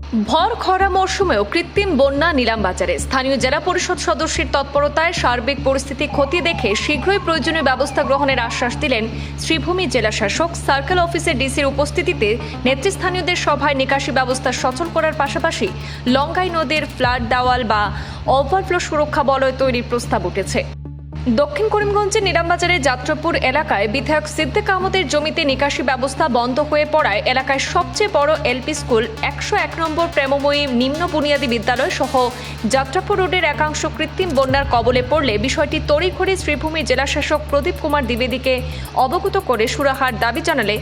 ভর খরা মরশুমেও কৃত্রিম বন্যা নিলামবাজারে। স্থানীয় জেলা পরিষদ সদস্যের তৎপরতায় সার্বিক পরিস্থিতি খতিয়ে দেখে শীঘ্রই প্রয়োজনীয় ব্যবস্থা গ্রহণের আশ্বাস দিলেন শ্রীভূমি জেলা শাসক। সার্কেল অফিসে ডিসির উপস্থিতিতে নেতৃস্থানীয়দের সভায় নিকাশি ব্যবস্থা সচল করার পাশাপাশি লঙ্গাই নদীর ফ্লাড দেওয়াল বা ওভারফ্লো সুরক্ষা বলয় তৈরির প্রস্তাব উঠেছে। দক্ষিণ করিমগঞ্জের নিলামবাজারের যাত্রাপুর এলাকায় বিধায়ক সিদ্দিক আহমদের জমিতে নিকাশি ব্যবস্থা বন্ধ হয়ে পড়ায় এলাকায় সবচেয়ে বড় এলপি স্কুল 101 নম্বর প্রেমময়ী নিম্ন বুনিয়াদী বিদ্যালয় সহ যাত্রাপুর রোডের একাংশ কৃত্রিম বন্যার কবলে পড়লে বিষয়টি তড়িঘড়ি শ্রীভূমি জেলাশাসক প্রদীপ কুমার দ্বিবেদীকে অবগত করে সুরাহার দাবি জানালে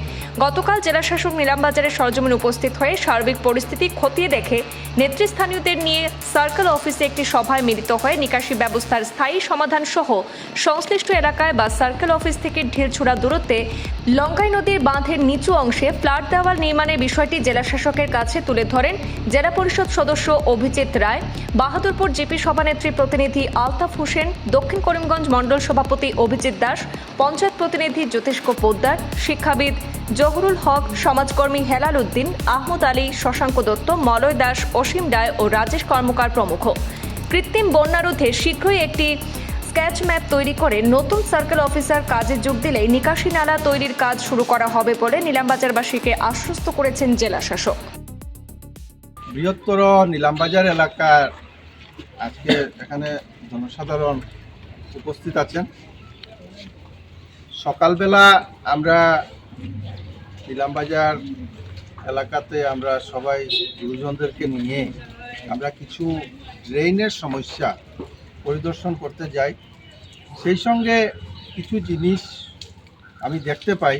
গতকাল জেলাশাসক নিলামবাজারে সরজমিনে উপস্থিত হয়ে সার্বিক পরিস্থিতি খতিয়ে দেখে নেতৃস্থানীয়দের নিয়ে সার্কেল অফিসে একটি সভায় মিলিত হয়ে নিকাশি ব্যবস্থার স্থায়ী সমাধান সহ সংশ্লিষ্ট এলাকায় বা সার্কেল অফিস থেকে ঢিলছুড়া দূরত্বে লঙ্কাই নদীর বাঁধের নিচু অংশে ফ্লাড দেওয়াল নির্মাণের বিষয়টি জেলা শাসকের কাছে তুলে ধরেন জেলা পরিষদ সদস্য অভিজিৎ রায়, বাহাদুরপুর জিপি সভানেত্রী প্রতিনিধি আলতাফ হোসেন, দক্ষিণ করিমগঞ্জ মণ্ডল সভাপতি অভিজিৎ দাস, পঞ্চায়েত প্রতিনিধি জ্যোতিষ্ক পোদ্দার, শিক্ষাবিদ জহুরুল হক, সমাজকর্মী হেলাল উদ্দিন, আহমদ আলী, শশাঙ্ক দত্ত, মলয় দাস, অসীম রায় ও রাজেশ কর্মকার প্রমুখ। কৃত্রিম বন্যা রোধে শীঘ্রই একটি স্কেচ ম্যাপ তৈরি করে নতুন সার্কেল অফিসার কাজে যোগ দিলেই নিকাশি নালা তৈরির কাজ শুরু করা হবে বলে নিলামবাজারবাসীকে আশ্বস্ত করেছেন জেলা শাসক। বৃহত্তর নিলামবাজার এলাকার আজকে এখানে জনসাধারণ উপস্থিত আছেন। সকালবেলা আমরা নিলামবাজার এলাকাতে আমরা সবাই গুরুজনদেরকে নিয়ে আমরা কিছু ড্রেনের সমস্যা পরিদর্শন করতে যাই। সেই সঙ্গে কিছু জিনিস আমি দেখতে পাই।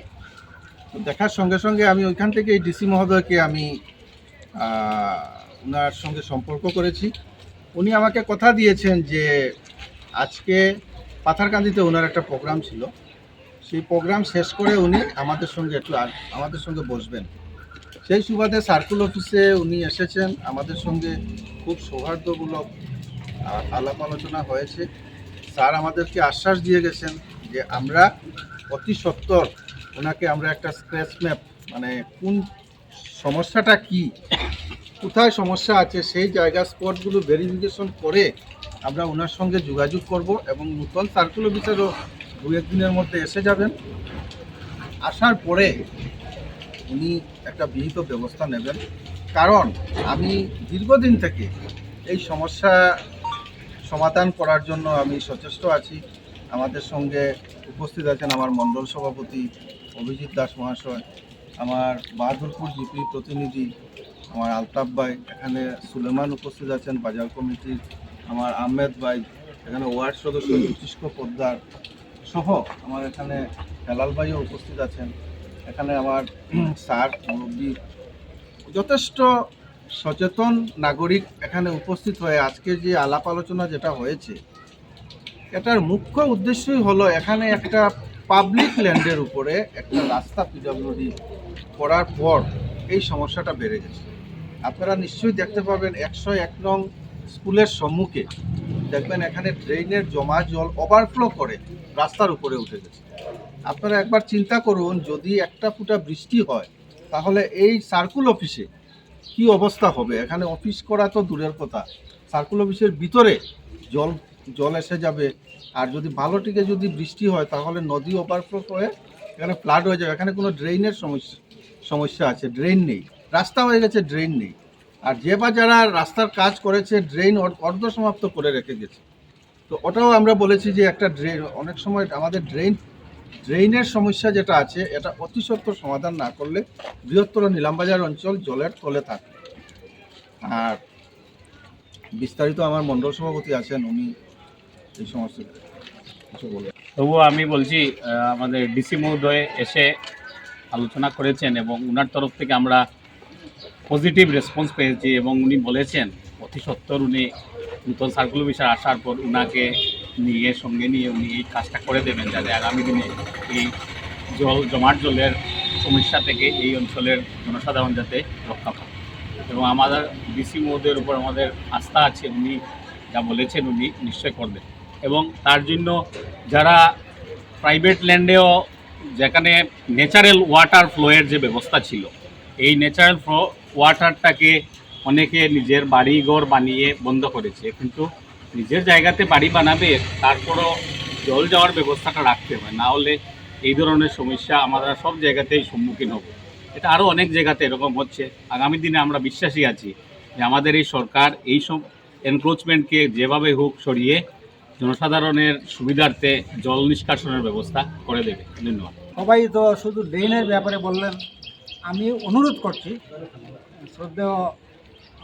দেখার সঙ্গে সঙ্গে আমি ওইখান থেকে এই ডিসি মহোদয়কে আমি ওনার সঙ্গে সম্পর্ক করেছি। উনি আমাকে কথা দিয়েছেন যে আজকে পাথারকান্দিতে ওনার একটা প্রোগ্রাম ছিল, সেই প্রোগ্রাম শেষ করে উনি আমাদের সঙ্গে বসবেন। সেই সুবাদে সার্কেল অফিসে উনি এসেছেন, আমাদের সঙ্গে খুব সৌহার্দ্যমূলক আলাপ আলোচনা হয়েছে। স্যার আমাদেরকে আশ্বাস দিয়ে গেছেন যে আমরা অতি সত্বর ওনাকে আমরা একটা স্ক্র্যাচ ম্যাপ, মানে কোন সমস্যাটা কি, কোথায় সমস্যা আছে সেই জায়গা স্পটগুলো ভেরিফিকেশন করে আমরা ওনার সঙ্গে যোগাযোগ করব এবং নতুন সার্কেল অফিসারও 2-1 দিনের মধ্যে এসে যাবেন। আসার পরে উনি একটা বিহিত ব্যবস্থা নেবেন। কারণ আমি দীর্ঘদিন থেকে এই সমস্যা সমাধান করার জন্য আমি সচেষ্ট আছি। আমাদের সঙ্গে উপস্থিত আছেন আমার মণ্ডল সভাপতি অভিজিৎ দাস মহাশয়, আমার বাহাদুরপুর জিপি প্রতিনিধি আমার আলতাফ ভাই, এখানে সুলেমান উপস্থিত আছেন বাজার কমিটির আমার আহমেদ ভাই, এখানে ওয়ার্ড সদস্য জ্যোতিষ্ক পোদ্দার সহ আমার এখানে হেলাল ভাইও উপস্থিত আছেন। এখানে আমার স্যার মুরব্বী, যথেষ্ট সচেতন নাগরিক এখানে উপস্থিত হয়ে আজকে যে আলাপ আলোচনা যেটা হয়েছে, এটার মুখ্য উদ্দেশ্যই হলো এখানে একটা পাবলিক ল্যান্ডের উপরে একটা রাস্তা পিডব্লিউডি করার পর এই সমস্যাটা বেড়ে গেছে। আপনারা নিশ্চয়ই দেখতে পাবেন 101 নং স্কুলের সম্মুখে দেখবেন এখানে ড্রেনের জমা জল ওভারফ্লো করে রাস্তার উপরে উঠে গেছে। আপনারা একবার চিন্তা করুন, যদি একটা ফুটা বৃষ্টি হয় তাহলে এই সার্কেল অফিসে কি অবস্থা হবে। এখানে অফিস করা তো দূরের কথা, সার্কেল অফিসের ভিতরে জল এসে যাবে। আর যদি ভালো টিকে যদি বৃষ্টি হয় তাহলে নদী ওভারফ্লো হয়ে এখানে ফ্লাড হয়ে যাবে। এখানে কোনো ড্রেনের সমস্যা আছে, ড্রেন নেই, রাস্তা হয়ে গেছে, ড্রেন নেই। আর যে বা যারা রাস্তার কাজ করেছে ড্রেন অর্ধসমাপ্ত করে রেখে গেছে। তো ওটাও আমরা বলেছি যে একটা ড্রেন, অনেক সময় আমাদের ড্রেনের সমস্যা যেটা আছে এটা অতি সত্বর সমাধান না করলে বৃহত্তর নিলামবাজার অঞ্চল জলের তলে থাকে। আর বিস্তারিত আমার মণ্ডল সভাপতি আছেন, উনি এই সমস্ত কিছু বলে। তবুও আমি বলছি, আমাদের ডিসি মহোদয় এসে আলোচনা করেছেন এবং ওনার তরফ থেকে আমরা পজিটিভ রেসপন্স পেয়েছি এবং উনি বলেছেন অতি সত্বর উনি নতুন সার্কেল অফিসার আসার পর ওনাকে সঙ্গে নিয়ে উনি এই কাজটা করে দেবেন, যাতে আগামী দিনে এই জলের সমস্যা থেকে এই অঞ্চলের জনসাধারণ যাতে রক্ষা পায়। এবং আমাদের ডিসি মহোদয়ের উপর আমাদের আস্থা আছে, উনি যা বলেছেন উনি নিশ্চয় করবেন। এবং তার জন্য যারা প্রাইভেট ল্যান্ডেও যেখানে ন্যাচারাল ওয়াটার ফ্লোয়ের যে ব্যবস্থা ছিল, এই ন্যাচারাল ওয়াটারটাকে অনেকে নিজের বাড়ি ঘর বানিয়ে বন্ধ করেছে, কিন্তু নিজের জায়গাতে বাড়ি বানাবে তারপরও জল যাওয়ার ব্যবস্থাটা রাখতে হয়, না হলে এই ধরনের সমস্যা আমরা সব জায়গাতেই সম্মুখীন হব। এটা আরও অনেক জায়গাতে এরকম হচ্ছে। আগামী দিনে আমরা বিশ্বাসী আছি যে আমাদের এই সরকার এই সব এনক্রোচমেন্টকে যেভাবে হোক সরিয়ে জনসাধারণের সুবিধার্থে জল নিষ্কাশনের ব্যবস্থা করে দেবে। ধন্যবাদ। সবাই তো শুধু ড্রেনের ব্যাপারে বললেন, আমি অনুরোধ করছি শ্রদ্ধেয়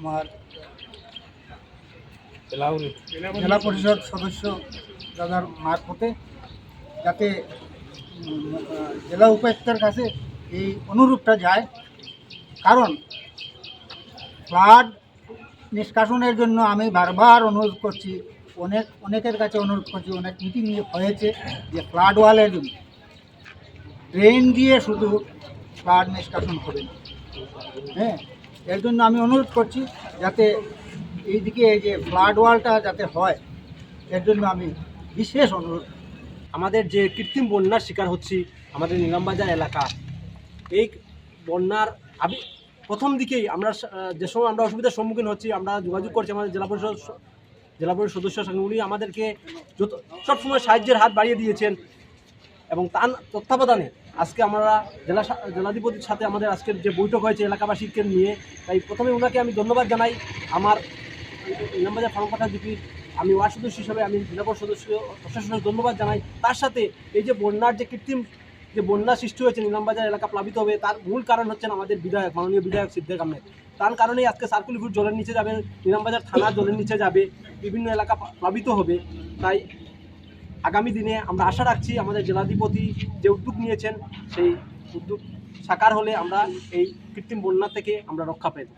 আমার জেলা পরিষদ সদস্য দাদার মারফতে যাতে জেলা উপায়ুক্তের কাছে এই অনুরোধটা যায়, কারণ ফ্লাড নিষ্কাশনের জন্য আমি বারবার অনুরোধ করছি, অনেকের কাছে অনুরোধ করছি, অনেক মিটিং হয়েছে যে ফ্লাড ওয়ালের জন্য ড্রেন দিয়ে শুধু ফ্লাড নিষ্কাশন হবে না। হ্যাঁ, এর জন্য আমি অনুরোধ করছি যাতে এইদিকে এই যে ফ্লাড ওয়ালটা যাতে হয়, এর জন্য আমি বিশেষ অনুরোধ। আমাদের যে কৃত্রিম বন্যার শিকার হচ্ছি আমাদের নিলামবাজার এলাকা, এই বন্যার প্রথম দিকেই আমরা যে সময় আমরা অসুবিধার সম্মুখীন হচ্ছি, আমরা যোগাযোগ করছি আমাদের জেলা পরিষদ সদস্যের সঙ্গে। উনি আমাদেরকে সবসময় সাহায্যের হাত বাড়িয়ে দিয়েছেন এবং তার তত্ত্বাবধানে আজকে আমরা জেলাধিপতির সাথে আমাদের আজকের যে বৈঠক হয়েছে এলাকাবাসীকে নিয়ে, তাই প্রথমে ওনাকে আমি ধন্যবাদ জানাই। আমার নিলামবাজার ফার্মপাঠা জিপির আমি ওয়ার্ড সদস্য হিসেবে আমি জেলা পরিষদ সদস্য প্রশাসনের ধন্যবাদ জানাই। তার সাথে এই যে বন্যার যে কৃত্রিম যে বন্যা সৃষ্টি হয়েছে, নিলামবাজার এলাকা প্লাবিত হবে, তার মূল কারণ হচ্ছেন আমাদের বিধায়ক, মাননীয় বিধায়ক সিদ্দিক আহমেদ। তার কারণেই আজকে সার্কুল ফুট জলের নিচে যাবে, নিলামবাজার থানা জলের নিচে যাবে, বিভিন্ন এলাকা প্লাবিত হবে। তাই আগামী দিনে আমরা আশা রাখছি আমাদের জেলাধিপতি যে উদ্যোগ নিয়েছেন সেই উদ্যোগ সাকার হলে আমরা এই কৃত্রিম বন্যা থেকে আমরা রক্ষা পেতে।